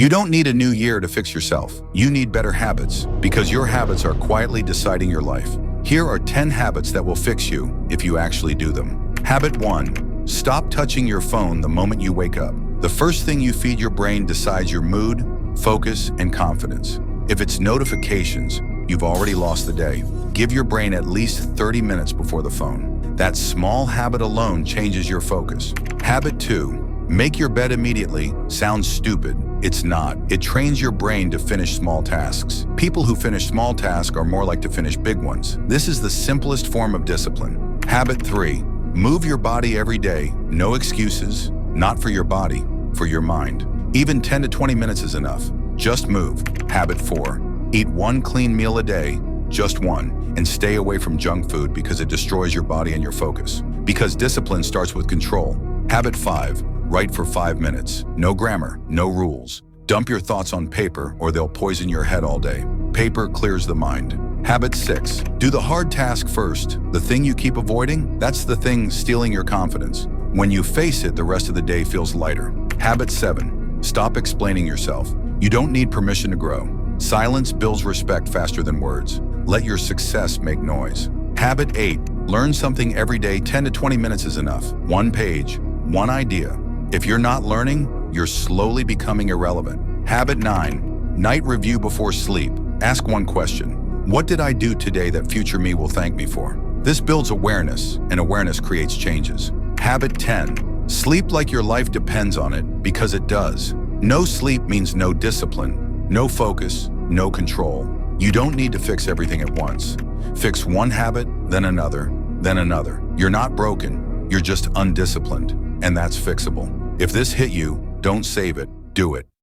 You don't need a new year to fix yourself. You need better habits, because your habits are quietly deciding your life. Here are 10 habits that will fix you if you actually do them. Habit 1. Stop touching your phone the moment you wake up. The first thing you feed your brain decides your mood, focus, and confidence. If it's notifications, you've already lost the day. Give your brain at least 30 minutes before the phone. That small habit alone changes your focus. Habit 2. Make your bed immediately. Sounds stupid. It's not. It trains your brain to finish small tasks. People who finish small tasks are more like to finish big ones. This is the simplest form of discipline. Habit 3. Move your body every day. No excuses. Not for your body, for your mind. Even 10 to 20 minutes is enough. Just move. Habit 4. Eat one clean meal a day, just one, and stay away from junk food because it destroys your body and your focus. Because discipline starts with control. Habit 5. Write for 5 minutes. No grammar, no rules. Dump your thoughts on paper or they'll poison your head all day. Paper clears the mind. Habit 6. Do the hard task first. The thing you keep avoiding, that's the thing stealing your confidence. When you face it, the rest of the day feels lighter. Habit 7. Stop explaining yourself. You don't need permission to grow. Silence builds respect faster than words. Let your success make noise. Habit 8. Learn something every day. 10 to 20 minutes is enough. One page, one idea. If you're not learning, you're slowly becoming irrelevant. Habit 9. Night review before sleep. Ask one question. What did I do today that future me will thank me for? This builds awareness, and awareness creates changes. Habit 10. Sleep like your life depends on it, because it does. No sleep means no discipline, no focus, no control. You don't need to fix everything at once. Fix one habit, then another, then another. You're not broken, you're just undisciplined, and that's fixable. If this hit you, don't save it, do it.